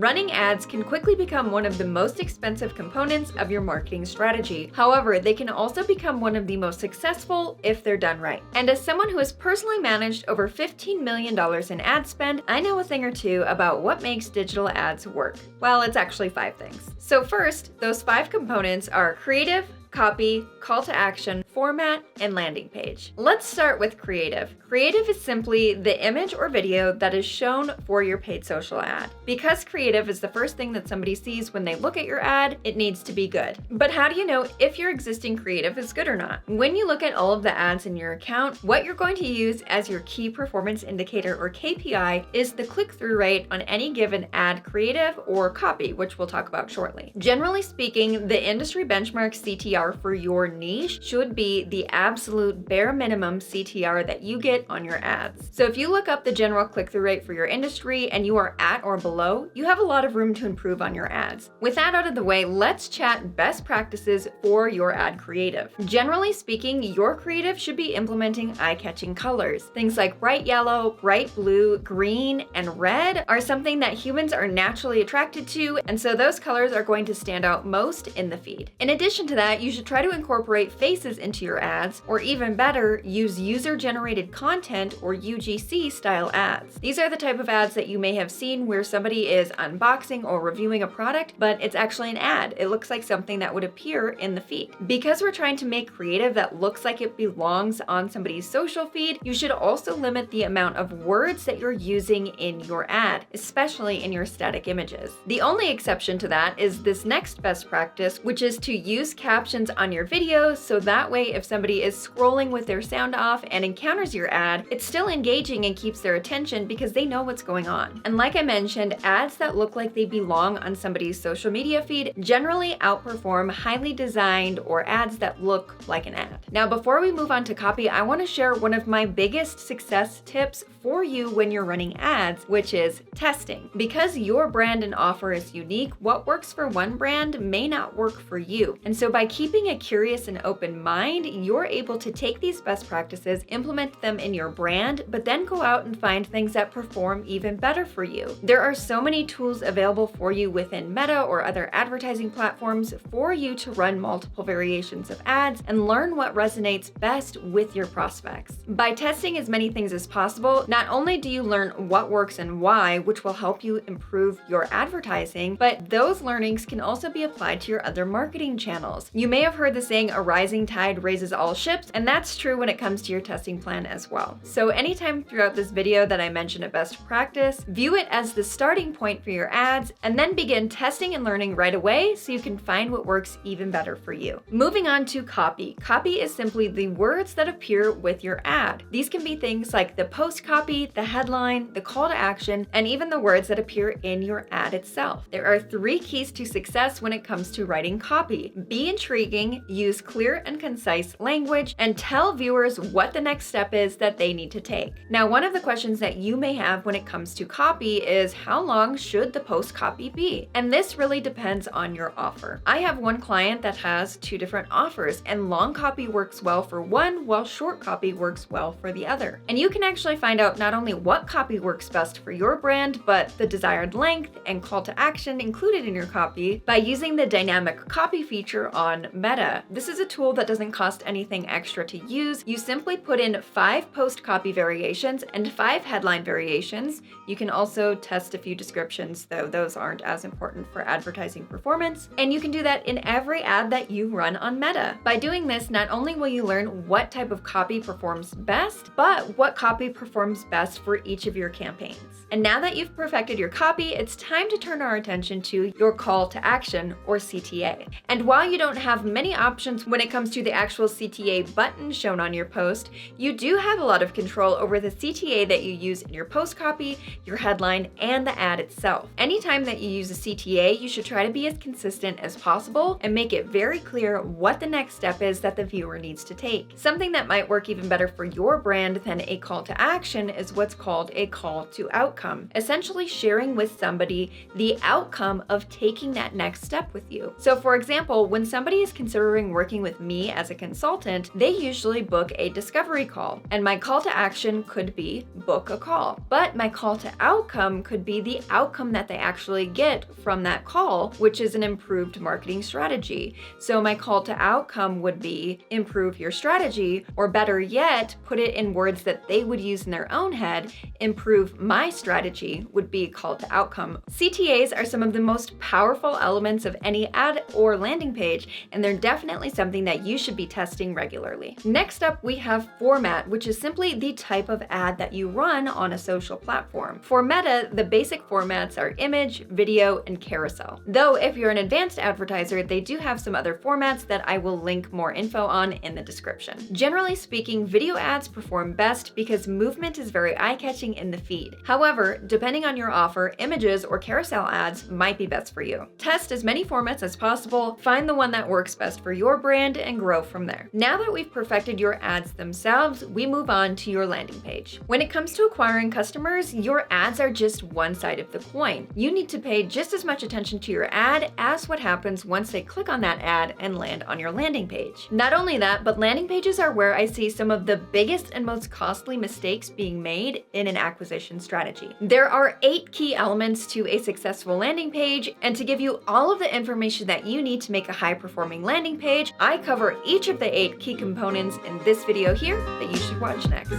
Running ads can quickly become one of the most expensive components of your marketing strategy. However, they can also become one of the most successful if they're done right. And as someone who has personally managed over $15 million in ad spend, I know a thing or two about what makes digital ads work. Well, it's actually 5 things. So first, those 5 components are creative, copy, call to action, format, and landing page. Let's start with creative. Creative is simply the image or video that is shown for your paid social ad. Because creative is the first thing that somebody sees when they look at your ad, it needs to be good. But how do you know if your existing creative is good or not? When you look at all of the ads in your account, what you're going to use as your key performance indicator or KPI is the click-through rate on any given ad creative or copy, which we'll talk about shortly. Generally speaking, the industry benchmark CTR for your niche should be the absolute bare minimum CTR that you get on your ads. So if you look up the general click-through rate for your industry and you are at or below, you have a lot of room to improve on your ads. With that out of the way, let's chat best practices for your ad creative. Generally speaking, your creative should be implementing eye-catching colors. Things like bright yellow, bright blue, green, and red are something that humans are naturally attracted to, and so those colors are going to stand out most in the feed. In addition to that, you should try to incorporate faces into your ads, or even better, use user-generated content or UGC style ads. These are the type of ads that you may have seen where somebody is unboxing or reviewing a product, but it's actually an ad. It looks like something that would appear in the feed. Because we're trying to make creative that looks like it belongs on somebody's social feed, you should also limit the amount of words that you're using in your ad, especially in your static images. The only exception to that is this next best practice, which is to use captions on your videos, so that way if somebody is scrolling with their sound off and encounters your ad, it's still engaging and keeps their attention because they know what's going on. And like I mentioned, ads that look like they belong on somebody's social media feed generally outperform highly designed or ads that look like an ad. Now, before we move on to copy, I want to share one of my biggest success tips for you when you're running ads, which is testing. Because your brand and offer is unique, what works for one brand may not work for you. And so by keeping a curious and open mind, you're able to take these best practices, implement them in your brand, but then go out and find things that perform even better for you. There are so many tools available for you within Meta or other advertising platforms for you to run multiple variations of ads and learn what resonates best with your prospects. By testing as many things as possible, not only do you learn what works and why, which will help you improve your advertising, but those learnings can also be applied to your other marketing channels. You may have heard the saying, a rising tide raises all ships, and that's true when it comes to your testing plan as well. So anytime throughout this video that I mention a best practice, view it as the starting point for your ads, and then begin testing and learning right away so you can find what works even better for you. Moving on to copy. Copy is simply the words that appear with your ad. These can be things like the post copy, the headline, the call to action, and even the words that appear in your ad itself. There are 3 keys to success when it comes to writing copy. Be intriguing, use clear and concise language, and tell viewers what the next step is that they need to take. Now, one of the questions that you may have when it comes to copy is how long should the post copy be? And this really depends on your offer. I have one client that has 2 different offers, and long copy works well for one, while short copy works well for the other. And you can actually find out not only what copy works best for your brand, but the desired length and call to action included in your copy by using the dynamic copy feature on Meta. This is a tool that doesn't cost anything extra to use. You simply put in 5 post copy variations and 5 headline variations. You can also test a few descriptions, though those aren't as important for advertising performance. And you can do that in every ad that you run on Meta. By doing this, not only will you learn what type of copy performs best, but what copy performs best for each of your campaigns. And now that you've perfected your copy, it's time to turn our attention to your call to action, or CTA. And while you don't have many options when it comes to the actual CTA button shown on your post, you do have a lot of control over the CTA that you use in your post copy, your headline, and the ad itself. Anytime that you use a CTA, you should try to be as consistent as possible and make it very clear what the next step is that the viewer needs to take. Something that might work even better for your brand than a call to action is what's called a call to outcome, essentially sharing with somebody the outcome of taking that next step with you. So for example, when somebody is is considering working with me as a consultant, they usually book a discovery call. And my call to action could be book a call. But my call to outcome could be the outcome that they actually get from that call, which is an improved marketing strategy. So my call to outcome would be improve your strategy, or better yet, put it in words that they would use in their own head, improve my strategy would be call to outcome. CTAs are some of the most powerful elements of any ad or landing page, and they're definitely something that you should be testing regularly. Next up, we have format, which is simply the type of ad that you run on a social platform. For Meta, the basic formats are image, video, and carousel. Though if you're an advanced advertiser, they do have some other formats that I will link more info on in the description. Generally speaking, video ads perform best because movement is very eye-catching in the feed. However, depending on your offer, images or carousel ads might be best for you. Test as many formats as possible, find the one that works best for your brand, and grow from there. Now that we've perfected your ads themselves, we move on to your landing page. When it comes to acquiring customers, your ads are just one side of the coin. You need to pay just as much attention to your ad as what happens once they click on that ad and land on your landing page. Not only that, but landing pages are where I see some of the biggest and most costly mistakes being made in an acquisition strategy. There are 8 key elements to a successful landing page, and to give you all of the information that you need to make a high-performing landing page, I cover each of the 8 key components in this video here that you should watch next.